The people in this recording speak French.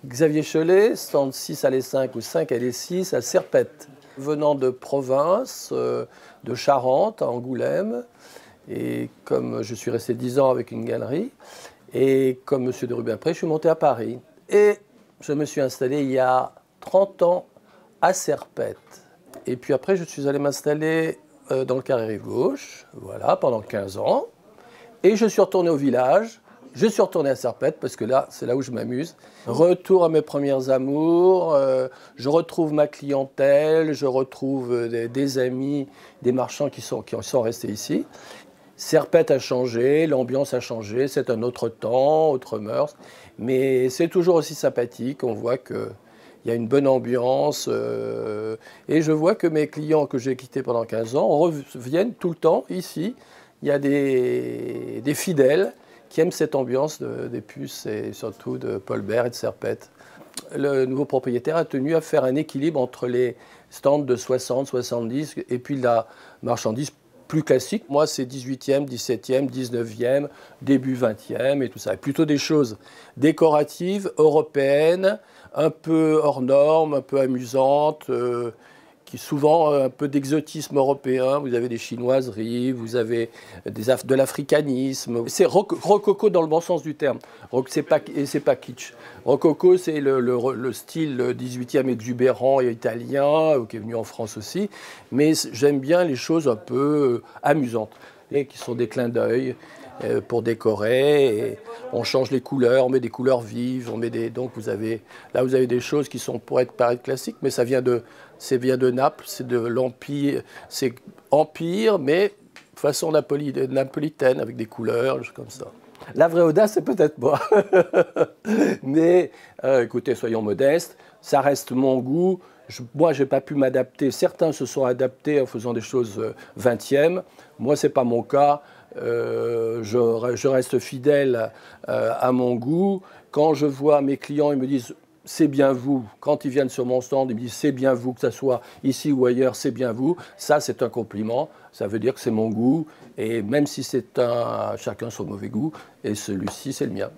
Xavier Cholet, stand 6 allée 5 ou 5 allée 6 à Serpette. Venant de province, de Charente, à Angoulême, et comme je suis resté 10 ans avec une galerie, et comme M. de Rubempré, je suis monté à Paris. Et je me suis installé il y a 30 ans à Serpette. Et puis après, je suis allé m'installer dans le Carré Rive Gauche, voilà, pendant 15 ans. Et je suis retourné au village. Je suis retourné à Serpette parce que là, c'est là où je m'amuse. Retour à mes premières amours, je retrouve ma clientèle, je retrouve des amis, des marchands qui sont restés ici. Serpette a changé, l'ambiance a changé, c'est un autre temps, autre mœurs, mais c'est toujours aussi sympathique, on voit qu'il y a une bonne ambiance, et je vois que mes clients que j'ai quittés pendant 15 ans reviennent tout le temps ici. Il y a des fidèles qui aiment cette ambiance des puces et surtout de Paul Bert et de Serpette. Le nouveau propriétaire a tenu à faire un équilibre entre les stands de 60, 70 et puis la marchandise plus classique. Moi, c'est 18e, 17e, 19e, début 20e et tout ça. Et plutôt des choses décoratives, européennes, un peu hors normes, un peu amusantes, qui souvent un peu d'exotisme européen. Vous avez des chinoiseries, vous avez de l'africanisme. C'est rococo dans le bon sens du terme. C'est pas kitsch. Rococo, c'est le style 18e exubérant et italien, qui est venu en France aussi. Mais j'aime bien les choses un peu amusantes, et qui sont des clins d'œil pour décorer. Et on change les couleurs, on met des couleurs vives, donc vous avez des choses qui pourraient paraître classiques, mais ça vient de Naples, c'est de l'Empire, c'est Empire, mais façon napolitaine, avec des couleurs, comme ça. La vraie audace, c'est peut-être moi. Mais écoutez, soyons modestes, ça reste mon goût. Moi, je n'ai pas pu m'adapter. Certains se sont adaptés en faisant des choses 20e. Moi, ce n'est pas mon cas. Je reste fidèle à mon goût. Quand je vois mes clients, ils me disent « c'est bien vous ». Quand ils viennent sur mon stand, ils me disent « c'est bien vous », que ce soit ici ou ailleurs, c'est bien vous. Ça, c'est un compliment. Ça veut dire que c'est mon goût. Et même si chacun son mauvais goût, et celui-ci, c'est le mien.